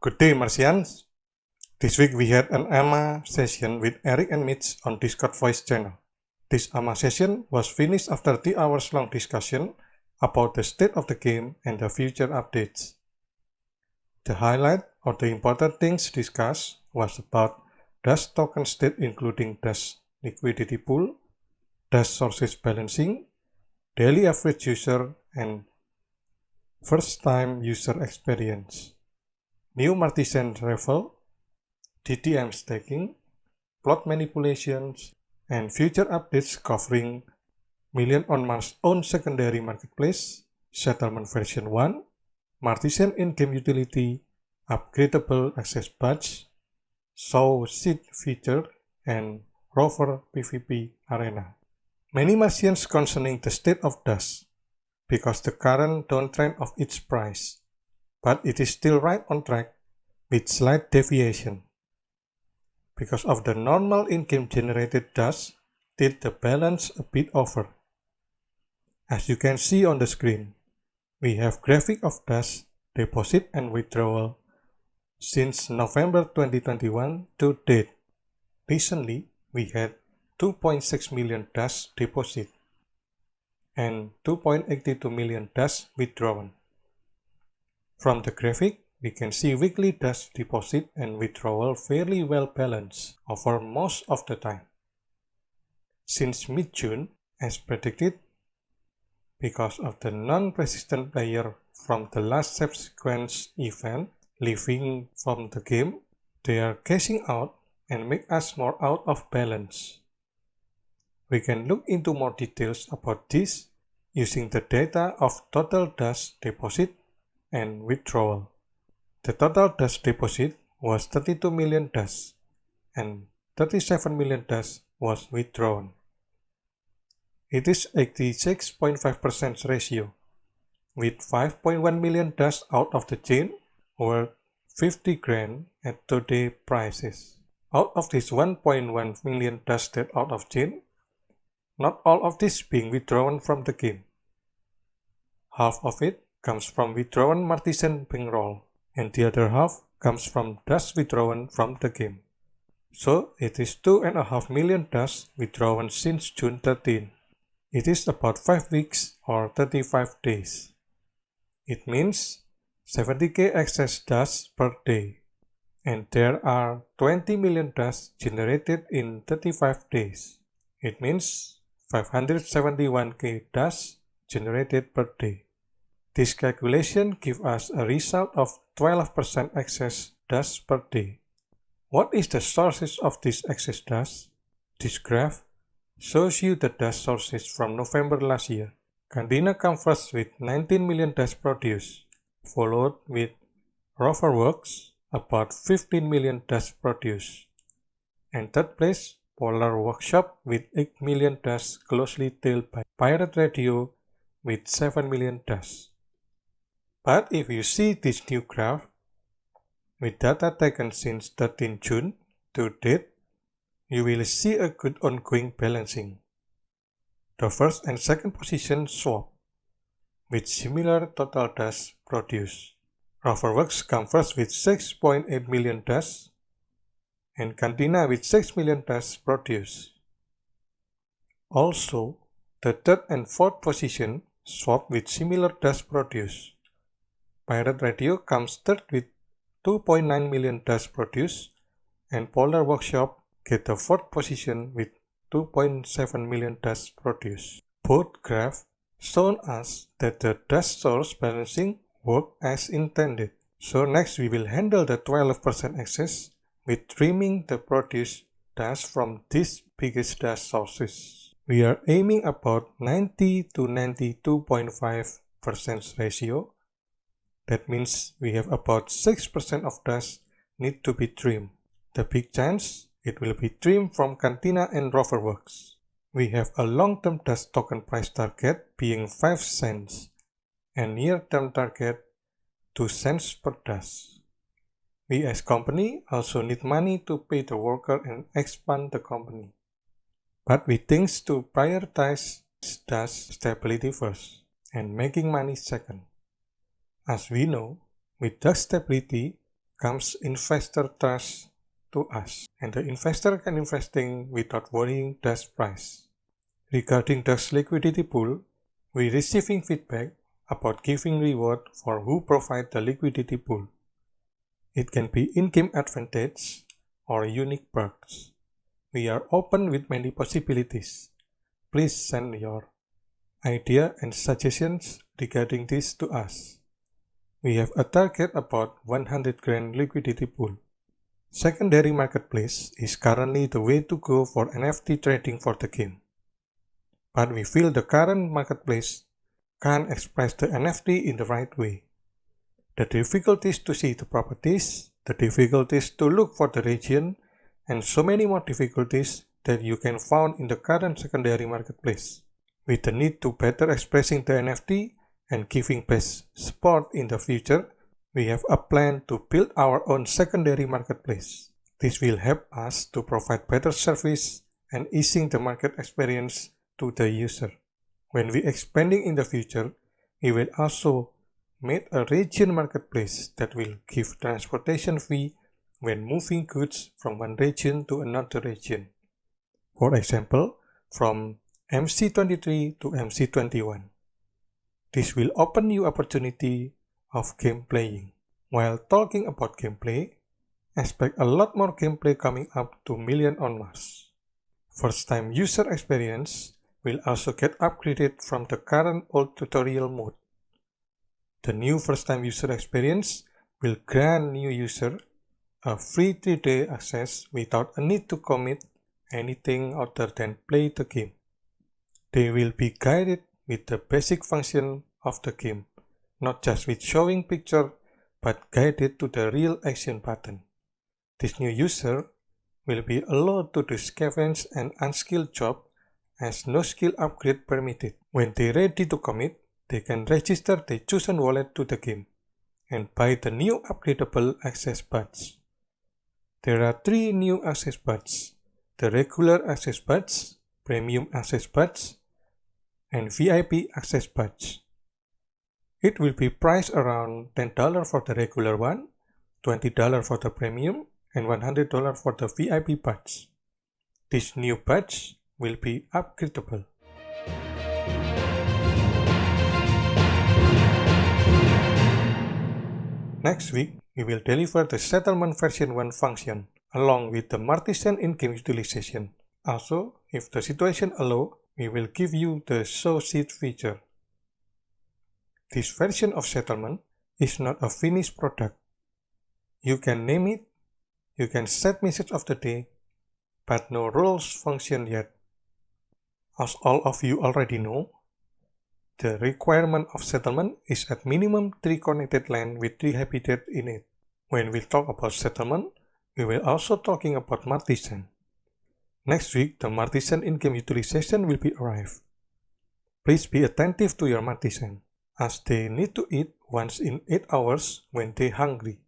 Good day, Martians. This week we had an AMA session with Eric and Mitch on Discord voice channel. This AMA session was finished after 3 hours long discussion about the state of the game and the future updates. The highlight or the important things discussed was about Dash token state including Dash liquidity pool, Dash sources balancing, daily average user, and first time user experience, new Martisan raffle, DTM staking, plot manipulations, and future updates covering Million on Mars' own secondary marketplace, settlement version 1, Martisan in-game utility, upgradable access badge, show seed feature, and rover PvP arena. Many Martians concerning the state of Dash because the current downtrend of its price, but it is still right on track with slight deviation. Because of the normal in-game generated Dash tilt the balance a bit over. As you can see on the screen, we have graphic of Dash deposit and withdrawal since November 2021 to date. Recently, we had 2.6 million Dash deposit and 2.82 million Dash withdrawn. From the graphic, we can see weekly Dash deposit and withdrawal fairly well balanced over most of the time. Since mid-June, as predicted, because of the non-resistant player from the last subsequent event leaving from the game, they are cashing out and make us more out of balance. We can look into more details about this using the data of total Dash deposit and withdrawal. The total Dash deposit was 32 million Dash and 37 million Dash was withdrawn. It is 86.5% ratio, with 5.1 million Dash out of the chain worth 50 grand at today prices. Out of this 1.1 million Dash that out of chain, not all of this being withdrawn from the game. Half of it comes from withdrawn Martisan bankroll, and the other half comes from Dash withdrawn from the game. So it is 2.5 million Dash withdrawn since June 13. It is about 5 weeks or 35 days. It means 70k excess Dash per day, and there are 20 million Dash generated in 35 days. It means 571k Dash generated per day. This calculation gives us a result of 12% excess Dash per day. What is the sources of this excess Dash? This graph shows you the Dash sources from November last year. Candina comes first with 19 million Dash produced, followed with Roverworks, about 15 million Dash produced, and third place, Polar Workshop with 8 million Dash, closely tailed by Pirate Radio with 7 million Dash. But if you see this new graph, with data taken since 13 June to date, you will see a good ongoing balancing. The first and second position swap, with similar total Dash produced. Roverworks come first with 6.8 million Dash, and Cantina with 6 million Dash produced. Also, the third and fourth position swap with similar Dash produced. Pirate Radio comes third with 2.9 million Dash produced, and Polar Workshop get the fourth position with 2.7 million Dash produced. Both graphs show us that the Dash source balancing worked as intended. So next we will handle the 12% excess with trimming the produced Dash from these biggest Dash sources. We are aiming about 90 to 92.5% ratio. That means we have about 6% of Dash need to be trimmed. The big chance it will be trimmed from Cantina and Roverworks. We have a long-term Dash token price target being 5 cents and near-term target 2 cents per Dash. We as company also need money to pay the worker and expand the company. But we think to prioritize Dash stability first and making money second. As we know, with Dash stability, comes investor trust to us, and the investor can investing without worrying Dash price. Regarding Dash liquidity pool, we receiving feedback about giving reward for who provide the liquidity pool. It can be in-game advantage or unique perks. We are open with many possibilities. Please send your idea and suggestions regarding this to us. We have a target about 100 grand liquidity pool. Secondary marketplace is currently the way to go for NFT trading for the game. But we feel the current marketplace can't express the NFT in the right way. The difficulties to see the properties, the difficulties to look for the region, and so many more difficulties that you can find in the current secondary marketplace. With the need to better expressing the NFT and giving best support in the future, we have a plan to build our own secondary marketplace. This will help us to provide better service and easing the market experience to the user. When we expanding in the future, we will also make a region marketplace that will give transportation fee when moving goods from one region to another region. For example, from MC23 to MC21. This will open new opportunity of game playing. While talking about gameplay, expect a lot more gameplay coming up to Million on Mars. First time user experience will also get upgraded from the current old tutorial mode. The new first time user experience will grant new user a free 3-day access without a need to commit anything other than play the game. They will be guided with the basic function of the game, not just with showing picture, but guided to the real action button. This new user will be allowed to do scavenge and unskilled job as no skill upgrade permitted. When they ready to commit, they can register their chosen wallet to the game and buy the new upgradable access badge. There are 3 new access badges: the regular access badge, premium access badge, and VIP access badge. It will be priced around $10 for the regular one, $20 for the premium, and $100 for the VIP badge. This new badge will be upgradable. Next week, we will deliver the settlement version 1 function along with the Martisan in-game utilization. Also, if the situation allows, we will give you the show sheet feature. This version of settlement is not a finished product. You can name it, you can set message of the day, but no rules function yet. As all of you already know, the requirement of settlement is at minimum 3 connected LAN with 3 habitat in it. When we talk about settlement, we will also talking about Martisan. Next week, the Martisan in-game utilization will be arrived. Please be attentive to your Martisan, as they need to eat once in 8 hours when they hungry.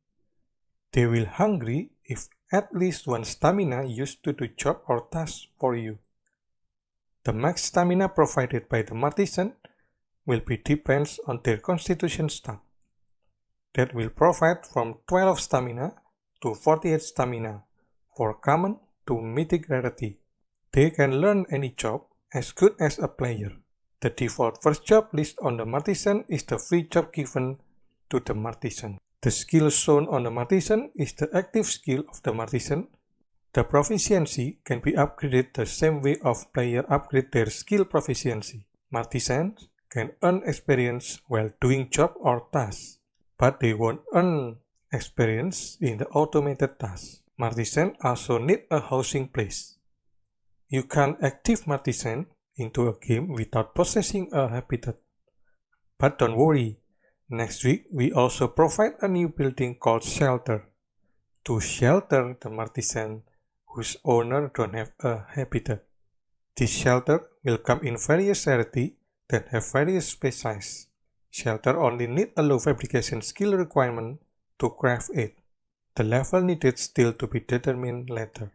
They will hungry if at least 1 stamina used to do job or task for you. The max stamina provided by the Martisan will be depends on their constitution stat. That will provide from 12 stamina to 48 stamina for common to mythic rarity. They can learn any job as good as a player. The default first job list on the Martisan is the free job given to the Martisan. The skill shown on the Martisan is the active skill of the Martisan. The proficiency can be upgraded the same way of player upgrade their skill proficiency. Martisans can earn experience while doing job or task, but they won't earn experience in the automated task. Martisan also need a housing place. You can't active Martisan into a game without possessing a habitat. But don't worry, next week we also provide a new building called Shelter to shelter the Martisan whose owner don't have a habitat. This shelter will come in various rarity that have various space size. Shelter only need a low fabrication skill requirement to craft it. The level needed still to be determined later.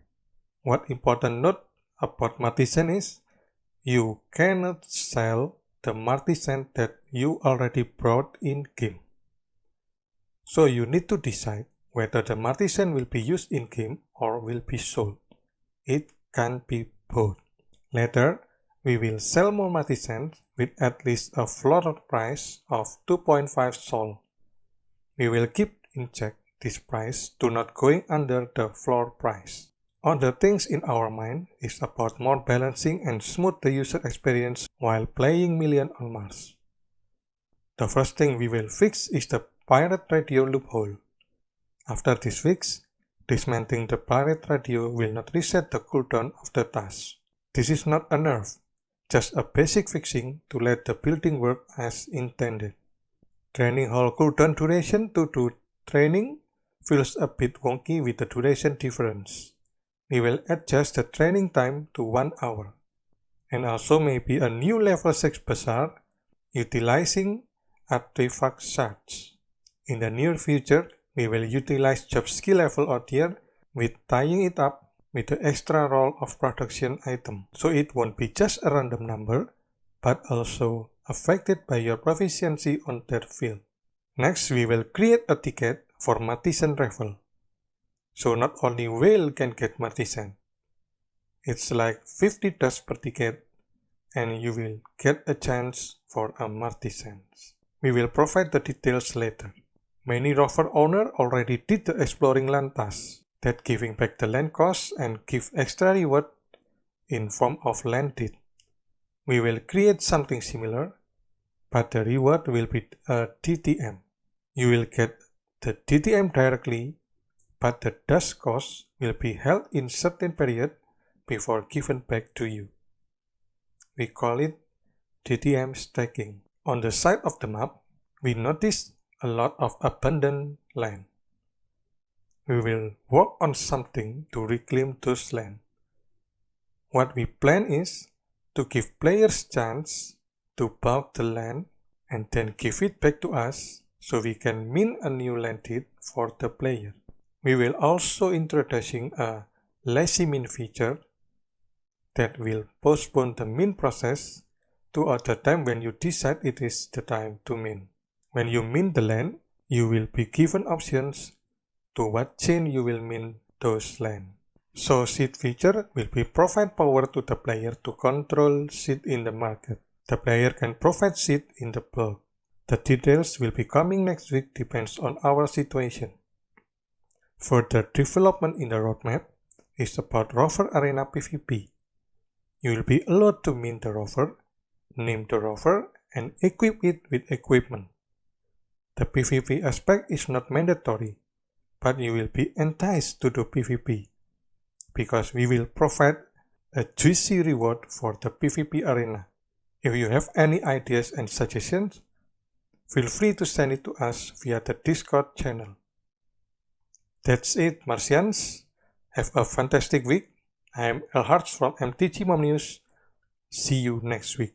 What important note about Martisan is, you cannot sell the Martisan that you already brought in game. So you need to decide whether the Martisan will be used in-game or will be sold. It can be both. Later, we will sell more Martisans with at least a floor price of 2.5 Sol. We will keep in check this price to not going under the floor price. Other things in our mind is about more balancing and smooth the user experience while playing Million on Mars. The first thing we will fix is the pirate radio loophole. After this fix, dismantling the pirate radio will not reset the cooldown of the task. This is not a nerf, just a basic fixing to let the building work as intended. Training hall cooldown duration to do training feels a bit wonky with the duration difference. We will adjust the training time to 1 hour. And also maybe a new level 6 Bazaar utilizing artifact shards. In the near future, we will utilize job skill level out here with tying it up with the extra roll of production item, so it won't be just a random number, but also affected by your proficiency on that field. Next, we will create a ticket for Martisan Raffle. So not only whale can get Martisan, it's like 50 dust per ticket and you will get a chance for a Martisan. We will provide the details later. Many rover owner already did the exploring land task, that giving back the land cost and give extra reward in form of land deed. We will create something similar, but the reward will be a DTM. You will get the DTM directly, but the dust cost will be held in certain period before given back to you. We call it DTM stacking. On the side of the map, we notice a lot of abandoned land. We will work on something to reclaim those land. What we plan is to give players chance to buy the land and then give it back to us so we can mint a new land deed for the player. We will also introducing a lazy mint feature that will postpone the mint process to other time when you decide it is the time to mint. When you mint the land, you will be given options to what chain you will mint those land. So seed feature will be provide power to the player to control seed in the market. The player can provide seed in the bulk. The details will be coming next week, depends on our situation. Further development in the roadmap is about rover arena PvP. You will be allowed to mint the rover, name the rover, and equip it with equipment. The PvP aspect is not mandatory, but you will be enticed to do PvP, because we will provide a juicy reward for the PvP arena. If you have any ideas and suggestions, feel free to send it to us via the Discord channel. That's it, Martians. Have a fantastic week. I am Elhards from MTG Mom News. See you next week.